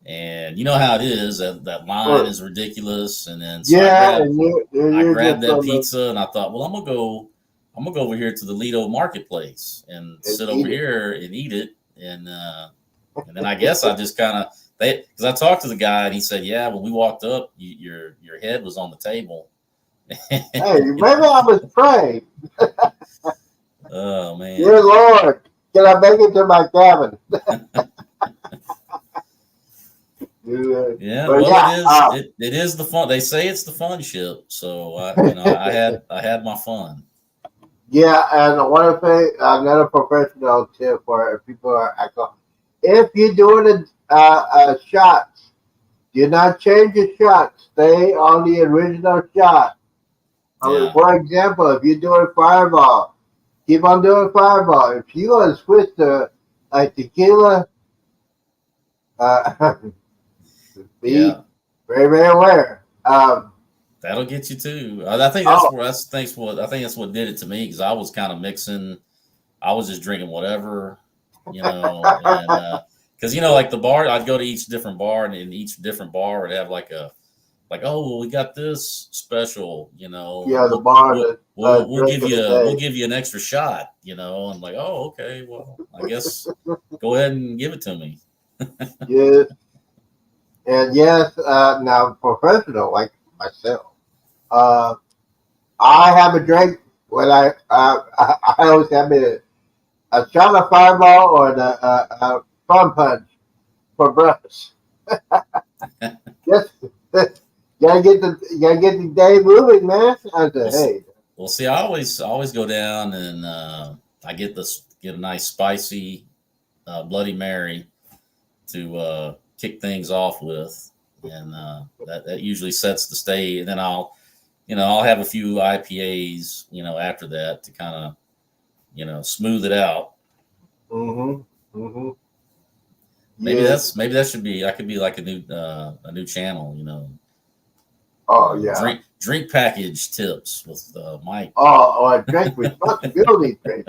and you know how it is. That line is ridiculous, and then so Yeah, and I you're grabbed just that on the pizza, and I thought, well, I'm gonna go over here to the Lido Marketplace and and sit over eat it. here and eat it, and And then I guess I just kind of because I talked to the guy and he said, yeah, when we walked up, your head was on the table. Hey, maybe I was praying. Oh man. Dear Lord, can I make it to my cabin? Yeah, But well, yeah, it is the fun. They say it's the fun ship, so I had my fun. yeah, and one of the another professional tip for people are alcohol. If you're doing a shots, do not change your shot. Stay on the original shot. I mean, Yeah, for example, if you're doing fireball, keep on doing fireball. If you want to switch to like tequila, uh, be yeah, very, very aware. that'll get you too. I think Oh, that's what did it to me because I was kind of mixing. I was just drinking whatever, and because like the bar, I'd go to each different bar, and in each different bar would have like, oh, well, we got this special, yeah, and the bar, the we'll drink of the day. give you an extra shot, I'm like, oh, okay, well, I guess go ahead and give it to me. Yes, and yes, now professional like myself. Uh, I have a drink when I always have a shot of fireball or the fun punch for breakfast. Yes, gotta get the day moving, man. I Well, said, hey, see, I always go down and I get a nice spicy Bloody Mary to kick things off with, and that usually sets the stage. And then I'll have a few IPAs, after that to kind of smooth it out. mm-hmm, mm-hmm, Maybe yes, that should be I could be like a new channel, oh yeah, drink package tips with Mike. oh, or a drink responsibility drink.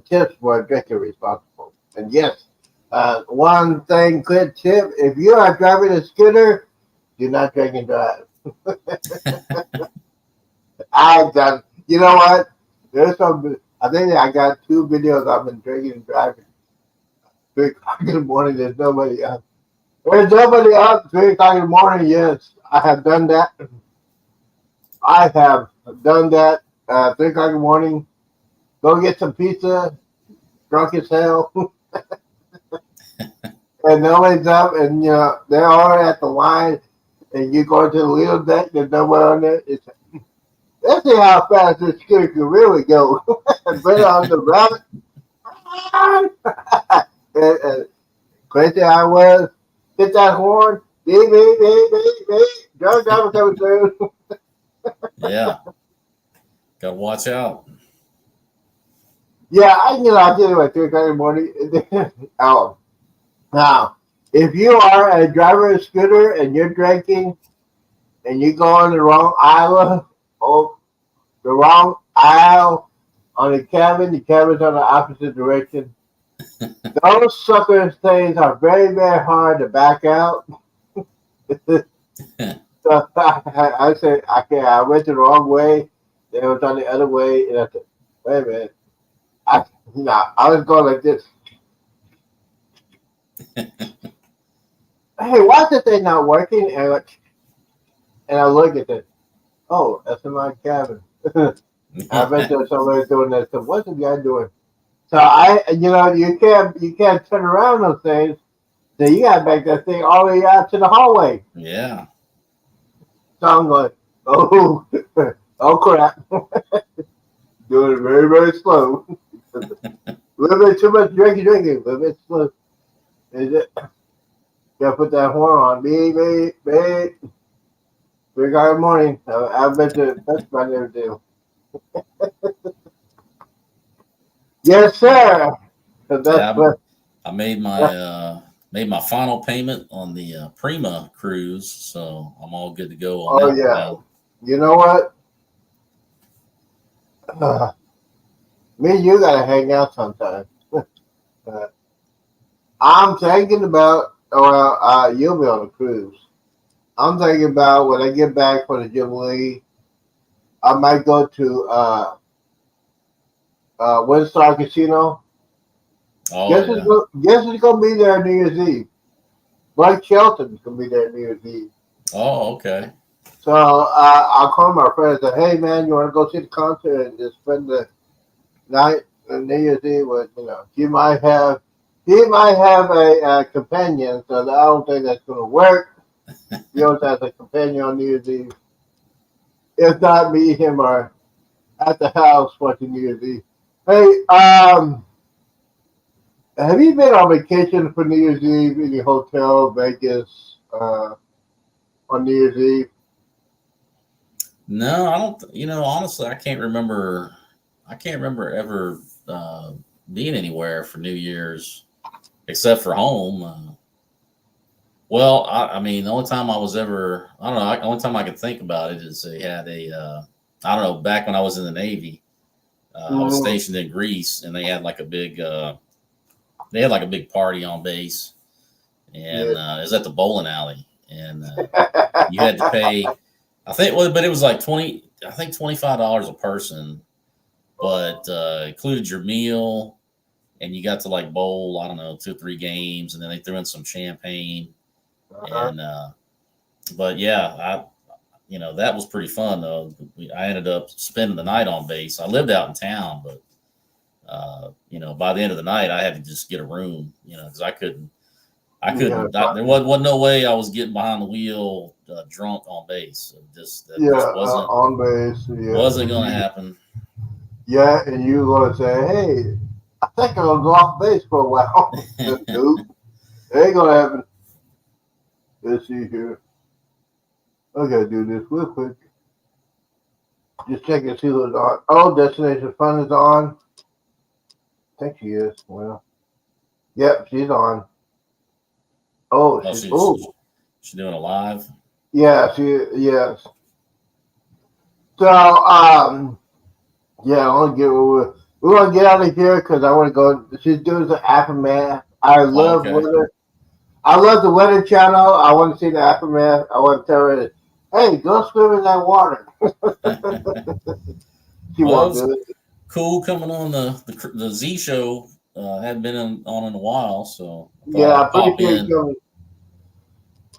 Tips for drinking responsible. And yes, one thing, good tip: if you are driving a scooter, do not drink and drive. I've done. You know what? There's some. I think I got 2 videos I've been drinking and driving. 3 o'clock in the morning. There's nobody up. There's nobody up. 3 o'clock in the morning. Yes, I have done that. I have done that. 3 o'clock in the morning. Go get some pizza. Drunk as hell. And nobody's up, and they're all at the line, and you go to the little deck. There's nobody on there. Let's see how fast this scooter can really go. And put it on the route. And crazy I was. Hit that horn. Beep, beep, beep, beep, beep. Drunk driver coming through. Yeah, gotta watch out. Yeah, I did it at 3 o'clock in the morning. Now, if you are a driver of a scooter and you're drinking and you go on the wrong aisle, the wrong aisle on the cabin's on the opposite direction. Those suckers things are very, very hard to back out. So I said, okay, I went the wrong way. They was on the other way, and I said, wait a minute. I was going like this. Hey, why is this thing not working? And I look at it. Oh, that's in my cabin. I bet there's somebody doing that. So what's the guy doing? So you can't turn around those things. So you got to back that thing all the way out to the hallway. Yeah. So I'm going, oh, oh crap. Doing it very, very slow. A little bit too much drinking, a little bit slow. Is it? Gotta put that horn on. Beep, beep, beep. 3 o'clock in the morning. I bet that's my never do. Yes, sir. So that's Yeah, what. I made my final payment on the Prima cruise, so I'm all good to go on Oh that yeah. now. You know what? Me and you gotta hang out sometime. I'm thinking about. Well, you'll be on a cruise. I'm thinking about when I get back for the Jubilee, I might go to Wensday Casino Oh Guess who's gonna be there New Year's Eve? Blake Shelton's gonna be there New Year's Eve. Oh, okay. So I'll call my friend and say, "Hey man, you want to go see the concert and just spend the night on New Year's Eve with he might have a companion, so I don't think that's gonna work. He always has a companion on New Year's Eve. If not, me, him, or at the house watching New Year's Eve. Hey, have you been on vacation for New Year's Eve in your hotel, Vegas, on New Year's Eve? No, I don't. Honestly, I can't remember. I can't remember ever being anywhere for New Year's except for home. Well, I mean, the only time I was ever, I don't know, the only time I can think about it is they had I don't know, back when I was in the Navy, I was Mm, stationed in Greece, and they had like a big party on base, and yeah. it was at the bowling alley, and you had to pay. I think, well, but it was like I think $25 a person, but included your meal, and you got to like bowl, I don't know, 2 or 3 games, and then they threw in some champagne, Uh-huh. and but yeah, that was pretty fun though. I ended up spending the night on base. I lived out in town, but by the end of the night, I had to just get a room, because I Yeah, couldn't. There wasn't no way I was getting behind the wheel drunk on base. That yeah, just wasn't on base. Yeah, wasn't going to happen. yeah, and you gonna say, "Hey, I think I'm gonna go off base for a while." Nope, it ain't gonna happen. Let's see here. I gotta do this real quick. Just check and see who's on. Oh, Destination Fun is on. I think she is. Well, yep, she's on. Oh, Oh, she's oh, she's doing a live. yeah, yes. So yeah, I want to we want to get out of here because I want to go. She's doing the aftermath. Oh, okay. I love the weather channel. I want to see the aftermath. I want to tell her, hey, go swim in that water. She Well, it won't was do it. cool coming on the Z show. Hadn't been on in a while, so I thought Yeah, I'd pop in.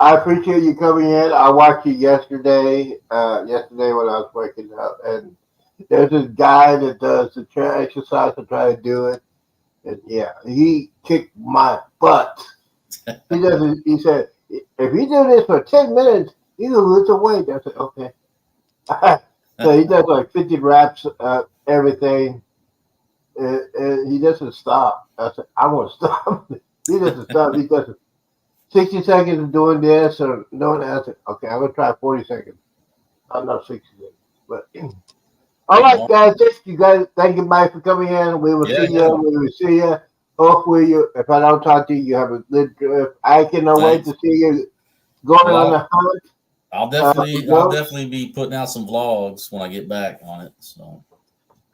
I appreciate you coming in. I watched you yesterday. Yesterday when I was waking up, and there's this guy that does the chair exercise to try to do it, and yeah, he kicked my butt. He doesn't. He said, if you do this for 10 minutes, you can lose the weight. I said, okay. So he does like 50 reps, everything. And he doesn't stop. I said, I won't stop. He doesn't stop. He does 60 seconds of doing this or doing that. I said, okay, I'm gonna try 40 seconds. I'm not 60 seconds. But all right, guys, thank you, Mike, for coming in. We will Yeah, see you. yeah. We will see you. Hopefully, if I don't talk to you, you have a good trip. I cannot wait Thanks. to see you going on the Well, hunt. I'll Go. definitely be putting out some vlogs when I get back on it. So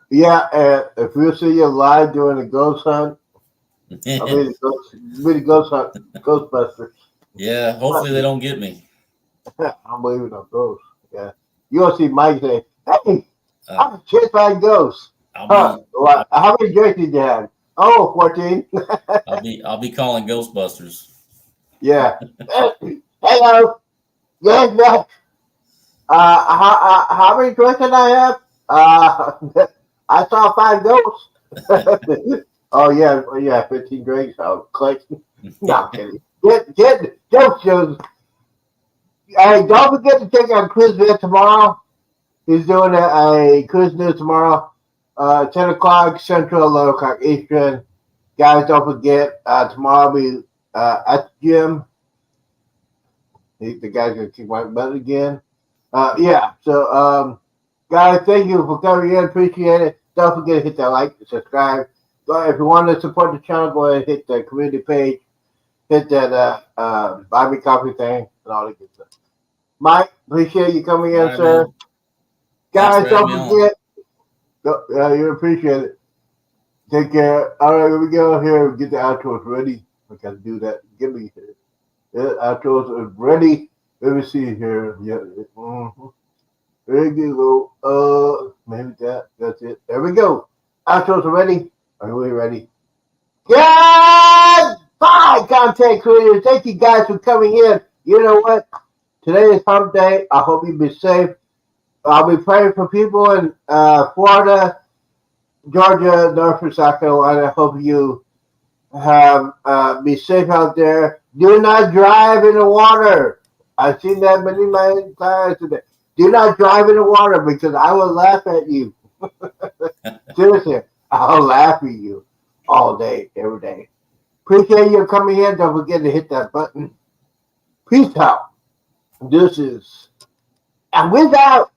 Yeah, and if we'll see you live doing the ghost hunt, I mean, the ghost hunt, Ghostbusters. yeah, hopefully they don't get me. I'm believing on ghosts. Yeah, you'll see Mike say, "Hey, Uh, I'm a terrified ghost." I'll Huh? be What? How many drinks did you have? Oh, 14. I'll be calling Ghostbusters. Yeah. Hello. Yes, yes. How many drinks did I have? I saw 5 ghosts. Oh yeah, 15 drinks. Oh, click. No, I'm kidding. Don't shows. Hey, don't forget to check out Chris Vitt tomorrow. He's doing a quiz news tomorrow, 10 o'clock Central, 11 o'clock Eastern. Guys, don't forget, tomorrow I'll be at the gym. The guy's going to kick my butt again. Yeah, so, guys, thank you for coming in. Appreciate it. Don't forget to hit that like, subscribe. If you want to support the channel, go ahead and hit the community page. Hit that buy me coffee thing and all that good stuff. Mike, appreciate you coming All in, right, sir. man. Thanks Guys, for having don't me on. forget. You appreciate it. Take care. All right, here we go. Here, get the outros ready. I gotta do that. Give me here. The outros is ready. Let me see here. Yeah. Mm-hmm. There you go. Maybe that's it. There we go. Outros are ready. Are we ready? Goodbye, content creators. Thank you guys for coming in. You know what? Today is hump day. I hope you be safe. I'll be praying for people in Florida, Georgia, North and South Carolina. I hope you have be safe out there. Do not drive in the water. I've seen that many times today. Do not drive in the water because I will laugh at you. Seriously, I'll laugh at you all day, every day. Appreciate you coming in. Don't forget to hit that button. Peace out. This is, and without.